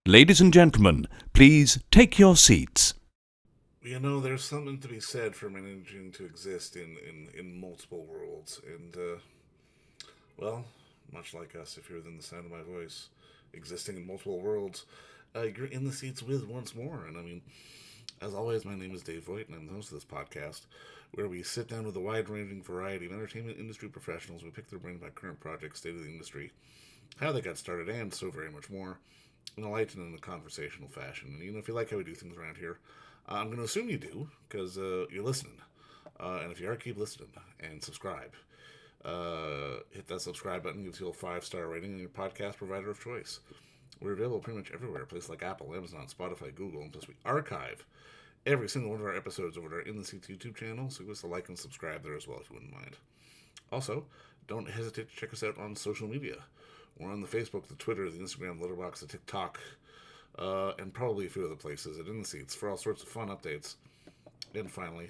Ladies and gentlemen, please take your seats. You know, there's something to be said for managing to exist in multiple worlds. And, well, much like us, if you're within the sound of my voice, existing in multiple worlds, you're in the seats with once more. And I mean, as always, my name is Dave Voigt, and I'm the host of this podcast, where we sit down with a wide-ranging variety of entertainment industry professionals. We pick their brain about current projects, state of the industry, how they got started, and so very much more, in a light and in a conversational fashion. And, you know, if you like how we do things around here, I'm going to assume you do, because you're listening. And if you are, keep listening and subscribe. Hit that subscribe button, gives you a 5-star rating on your podcast provider of choice. We're available pretty much everywhere, places like Apple, Amazon, Spotify, Google, and plus we archive every single one of our episodes over at our In the Seats YouTube channel, so give us a like and subscribe there as well if you wouldn't mind. Also, don't hesitate to check us out on social media. We're on the Facebook, the Twitter, the Instagram, the Letterboxd, the TikTok, and probably a few other places at In the Seats for all sorts of fun updates. And finally,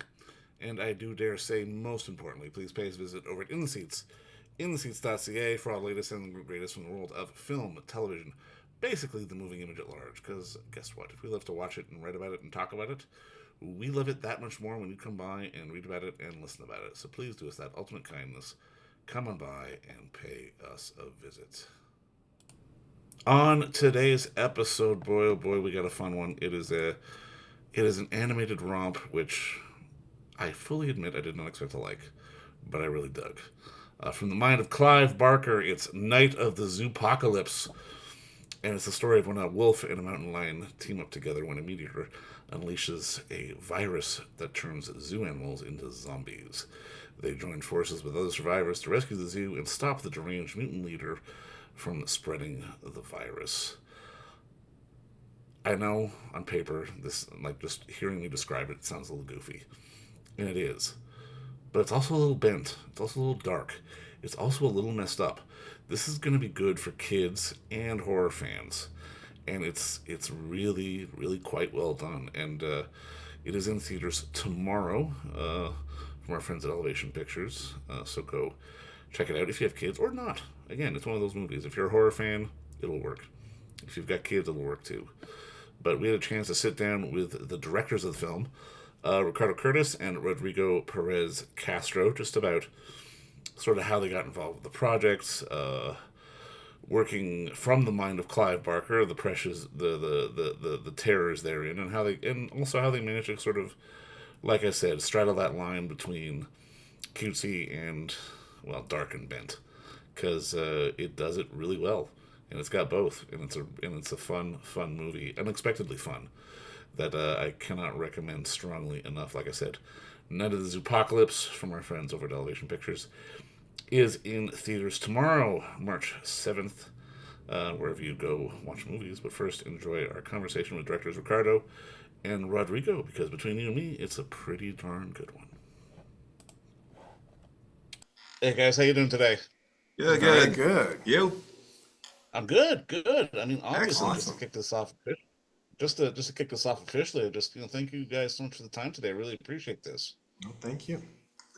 and I do dare say most importantly, please pay us a visit over at In the Seats, intheseats.ca for all the latest and greatest from the world of film, television, basically the moving image at large. Because guess what? If we love to watch it and write about it and talk about it, we love it that much more when you come by and read about it and listen about it. So please do us that ultimate kindness. Come on by and pay us a visit. On today's episode, boy oh boy, we got a fun one. It is an animated romp, which I fully admit I did not expect to like, but I really dug. From the mind of Clive Barker, it's Night of the Zoopocalypse, and it's the story of when a wolf and a mountain lion team up together when a meteor unleashes a virus that turns zoo animals into zombies. They join forces with other survivors to rescue the zoo and stop the deranged mutant leader from spreading the virus. I know on paper, this, like, just hearing me describe it sounds a little goofy. And it is. But it's also a little bent. It's also a little dark. It's also a little messed up. This is going to be good for kids and horror fans. And it's really, really quite well done. And it is in theaters tomorrow from our friends at Elevation Pictures. So go check it out if you have kids or not. Again, it's one of those movies. If you're a horror fan, it'll work. If you've got kids, it'll work too. But we had a chance to sit down with the directors of the film, Ricardo Curtis and Rodrigo Perez-Castro, just about sort of how they got involved with the projects, working from the mind of Clive Barker, the pressures, the terrors therein, and also how they managed to sort of, like I said, straddle that line between cutesy and, well, dark and bent, because it does it really well, and it's got both, and it's a fun movie, unexpectedly fun, that I cannot recommend strongly enough. Like I said, Night of the Zoopocalypse from our friends over at Elevation Pictures is in theaters tomorrow, March 7th, wherever you go watch movies. But first, enjoy our conversation with directors Ricardo and Rodrigo, because between you and me, it's a pretty darn good one. Hey guys, how you doing today? Good, Very good. good. You? I'm good. I mean, obviously, Excellent. just to kick this off, just to kick this off officially, just thank you guys so much for the time today. I really appreciate this. Well, thank you.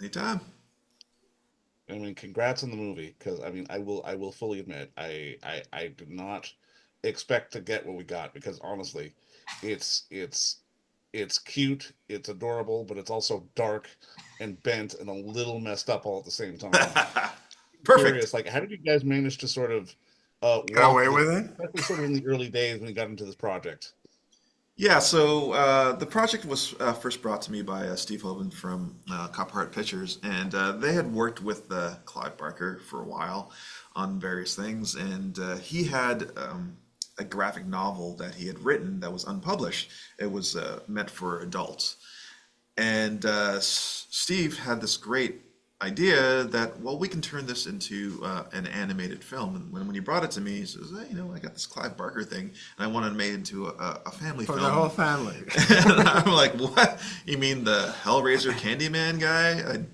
Anytime. I mean, congrats on the movie, because I mean, I will fully admit, I did not expect to get what we got, because honestly, it's cute, it's adorable, but it's also dark and bent and a little messed up all at the same time. Perfect. Curious, like, how did you guys manage to sort of Get away with it? especially sort of in the early days when you got into this project? Yeah, so the project was first brought to me by Steve Hoban from Copperheart Pictures, and they had worked with Clive Barker for a while on various things, and he had a graphic novel that he had written that was unpublished. It was meant for adults. And Steve had this great idea that, well, we can turn this into an animated film. And when he brought it to me, he says, hey, I got this Clive Barker thing, and I want to make it into a family For film. the whole family. And I'm like, what? You mean the Hellraiser Candyman guy?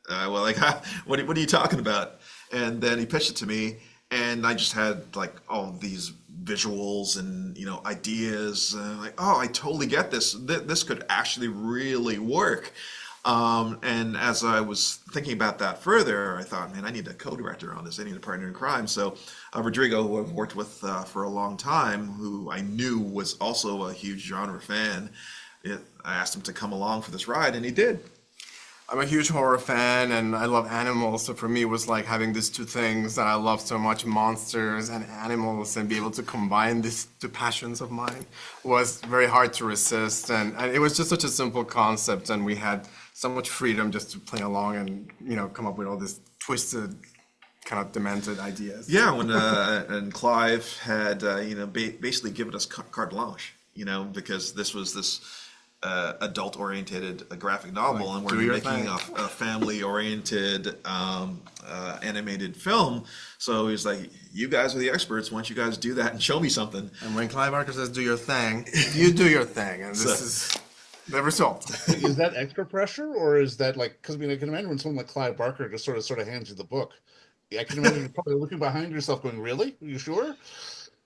Well, like, what are you talking about? And then he pitched it to me, and I just had like all these visuals and ideas. And I'm like, oh, I totally get this. This could actually really work. And as I was thinking about that further, I thought, man, I need a co-director on this. I need a partner in crime. So Rodrigo, who I've worked with for a long time, who I knew was also a huge genre fan, I asked him to come along for this ride, and he did. I'm a huge horror fan and I love animals, so for me it was like having these two things that I love so much, monsters and animals, and be able to combine these two passions of mine was very hard to resist, and it was just such a simple concept, and we had so much freedom just to play along and, you know, come up with all these twisted, kind of demented ideas. Yeah, when and Clive had basically given us carte blanche, because this was this adult-oriented graphic novel, Like, and do we're your making thing. a family-oriented animated film. So he's like, "You guys are the experts. Why don't you guys do that and show me something?" And when Clive Barker says do your thing, you do your thing, and this is the result. Is that extra pressure, or is that like? Because I mean, I can imagine when someone like Clive Barker just sort of hands you the book. Yeah, I can imagine you're probably looking behind yourself, going, "Really? Are you sure?"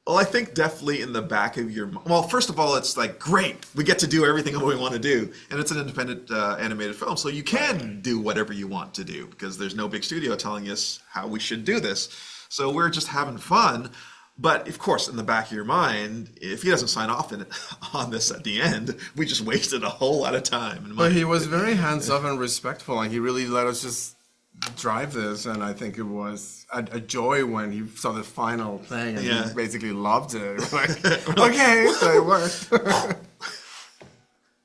Well, I think definitely in the back of your mind. Well, first of all, it's like, great, we get to do everything we want to do. And it's an independent animated film, so you can do whatever you want to do because there's no big studio telling us how we should do this. So we're just having fun. But of course, in the back of your mind, if he doesn't sign off on this at the end, we just wasted a whole lot of time. And But he was very hands-off and respectful, and he really let us just drive this, and I think it was a joy when he saw the final thing and Yeah. he basically loved it. Like, okay, so it worked.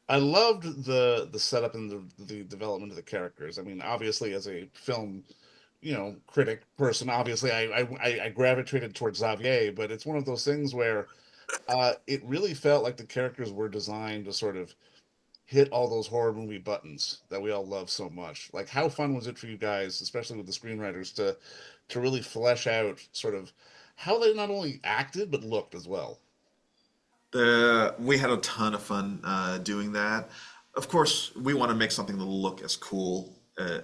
I loved the setup and the development of the characters. I mean, obviously, as a film, critic person, obviously, I gravitated towards Xavier, but it's one of those things where it really felt like the characters were designed to sort of hit all those horror movie buttons that we all love so much. Like, how fun was it for you guys, especially with the screenwriters, to really flesh out sort of how they not only acted but looked as well? We had a ton of fun doing that. Of course, we want to make something that will look as cool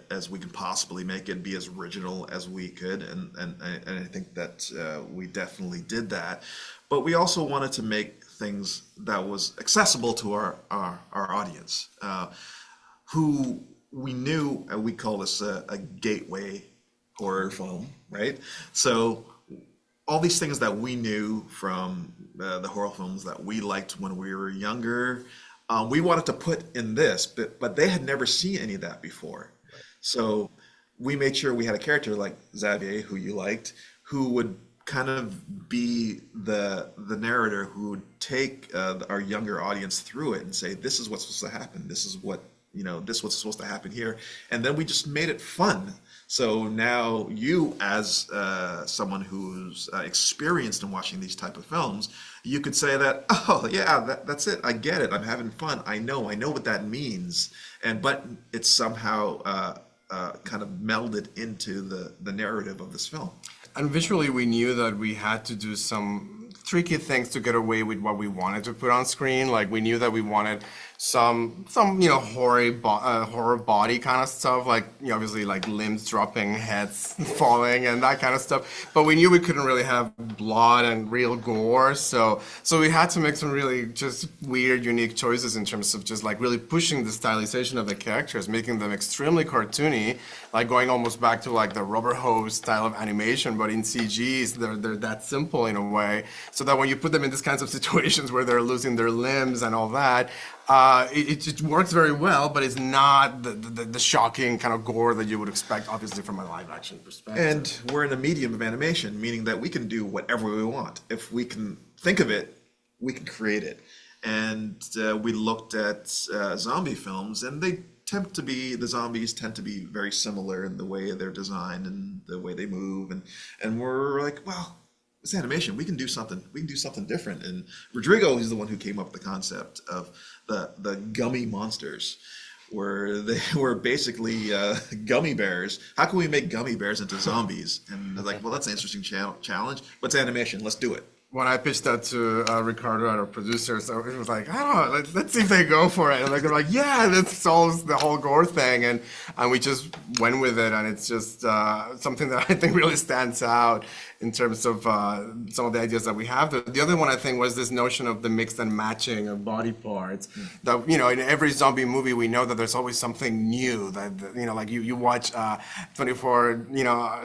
as we can possibly make it, be as original as we could, and I think that we definitely did that. But we also wanted to make things that was accessible to our audience, who we knew we call this a gateway horror film, right? So all these things that we knew from the horror films that we liked when we were younger, we wanted to put in this, but they had never seen any of that before. So we made sure we had a character like Xavier, who you liked, who would kind of be the narrator who would take our younger audience through it and say, this is what's supposed to happen. This is what, this is what's supposed to happen here. And then we just made it fun. So now you, as someone who's experienced in watching these type of films, you could say that, oh yeah, that's it. I get it. I'm having fun. I know what that means. But it's somehow kind of melded into the narrative of this film. And visually, we knew that we had to do some tricky things to get away with what we wanted to put on screen. Like, we knew that we wanted some horror body kind of stuff, like, obviously like limbs dropping, heads falling, and that kind of stuff. But we knew we couldn't really have blood and real gore, so we had to make some really just weird, unique choices in terms of just like really pushing the stylization of the characters, making them extremely cartoony, like going almost back to like the rubber hose style of animation, but in CGs they're that simple in a way, so that when you put them in these kinds of situations where they're losing their limbs and all that, it works very well, but it's not the shocking kind of gore that you would expect, obviously, from a live action perspective. And we're in a medium of animation, meaning that we can do whatever we want. If we can think of it, we can create it. And we looked at zombie films, and the zombies tend to be very similar in the way they're designed and the way they move. And we're like, well, it's animation. We can do something. We can do something different. And Rodrigo is the one who came up with the concept of the gummy monsters, where they were basically gummy bears. How can we make gummy bears into zombies? And they're like, well, that's an interesting challenge. But it's animation. Let's do it. When I pitched that to Ricardo, our producer, so it was like, I don't know, let's see if they go for it. And they're like, yeah, that solves the whole gore thing. And we just went with it. And it's just something that I think really stands out in terms of some of the ideas that we have. The other one I think was this notion of the mix and matching of body parts. That in every zombie movie we know that there's always something new. That like you watch 24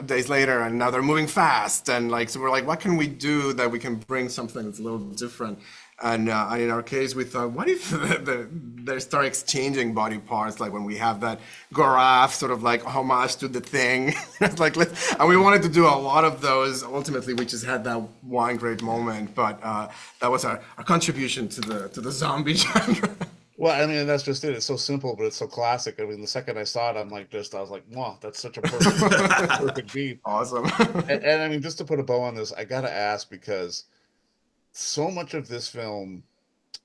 days later, and now they're moving fast, and like so we're like, what can we do that we can bring something that's a little different? And in our case, we thought, what if they start exchanging body parts, like when we have that Gorath sort of like homage to the Thing. It's like, and we wanted to do a lot of those. Ultimately, we just had that one great moment, but that was our contribution to the zombie genre. Well, I mean, that's just it. It's so simple, but it's so classic. I mean, the second I saw it, I was like, wow, that's such a perfect beat. Awesome. And I mean, just to put a bow on this, I gotta ask, because so much of this film,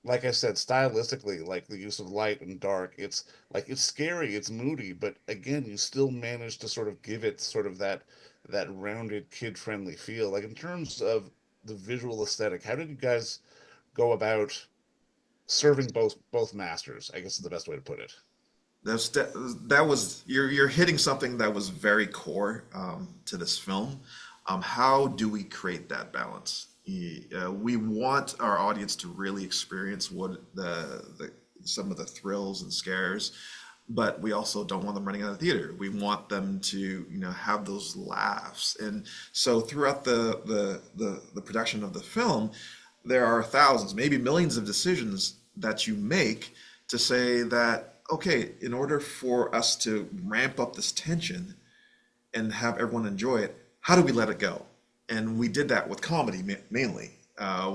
like I said, stylistically, like the use of light and dark, it's like it's scary, it's moody, but again, you still manage to sort of give it sort of that rounded, kid-friendly feel. Like in terms of the visual aesthetic, how did you guys go about serving both masters? I guess is the best way to put it. That was you're hitting something that was very core to this film. How do we create that balance? We want our audience to really experience what some of the thrills and scares, but we also don't want them running out of theater. We want them to have those laughs, and so throughout the production of the film, there are thousands, maybe millions of decisions that you make to say that, okay, in order for us to ramp up this tension and have everyone enjoy it, how do we let it go? And we did that with comedy mainly,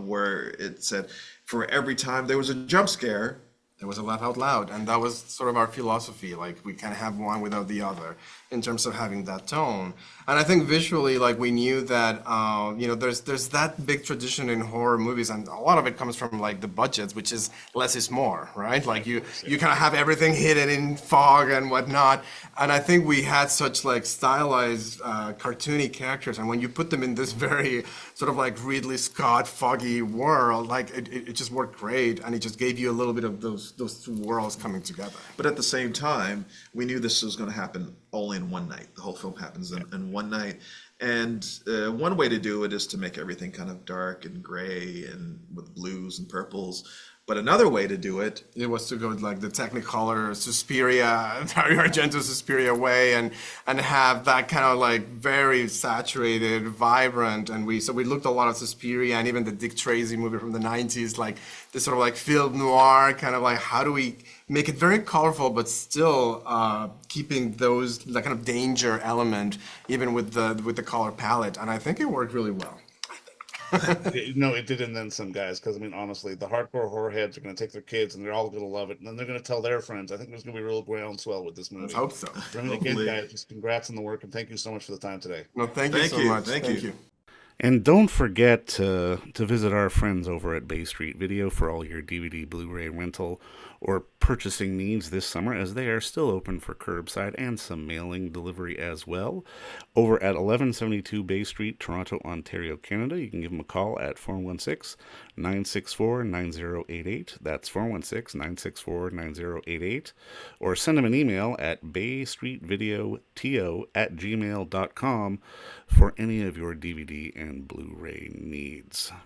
where it said for every time there was a jump scare, there was a laugh out loud, and that was sort of our philosophy. Like we can't have one without the other in terms of having that tone. And I think visually, like we knew that there's that big tradition in horror movies, and a lot of it comes from like the budgets, which is less is more, right? Like you kind of have everything hidden in fog and whatnot. And I think we had such like stylized cartoony characters, and when you put them in this very sort of like Ridley Scott foggy world, like it just worked great, and it just gave you a little bit of those two worlds coming together. But at the same time, we knew this was going to happen only in one night. The whole film happens in one night. And one way to do it is to make everything kind of dark and gray and with blues and purples. But another way to do it, was to go like the Technicolor Suspiria, Dario Argento Suspiria way, and have that kind of like very saturated, vibrant, and we looked a lot at Suspiria and even the Dick Tracy movie from the 90s, like this sort of like film noir kind of like, how do we make it very colorful but still keeping that kind of danger element even with the color palette, and I think it worked really well. No, it did, and then some, guys, because I mean, honestly, the hardcore horror heads are going to take their kids, and they're all going to love it, and then they're going to tell their friends. I think there's going to be a real groundswell with this movie. Let's hope so. I mean, again, guys, just congrats on the work, and thank you so much for the time today. No, thank you so much. Thank you. And don't forget to visit our friends over at Bay Street Video for all your DVD, Blu-ray rental, or purchasing needs this summer, as they are still open for curbside and some mailing delivery as well. Over at 1172 Bay Street, Toronto, Ontario, Canada, you can give them a call at 416-964-9088. That's 416-964-9088. Or send them an email at baystreetvideoto@gmail.com for any of your DVD and Blu-ray needs.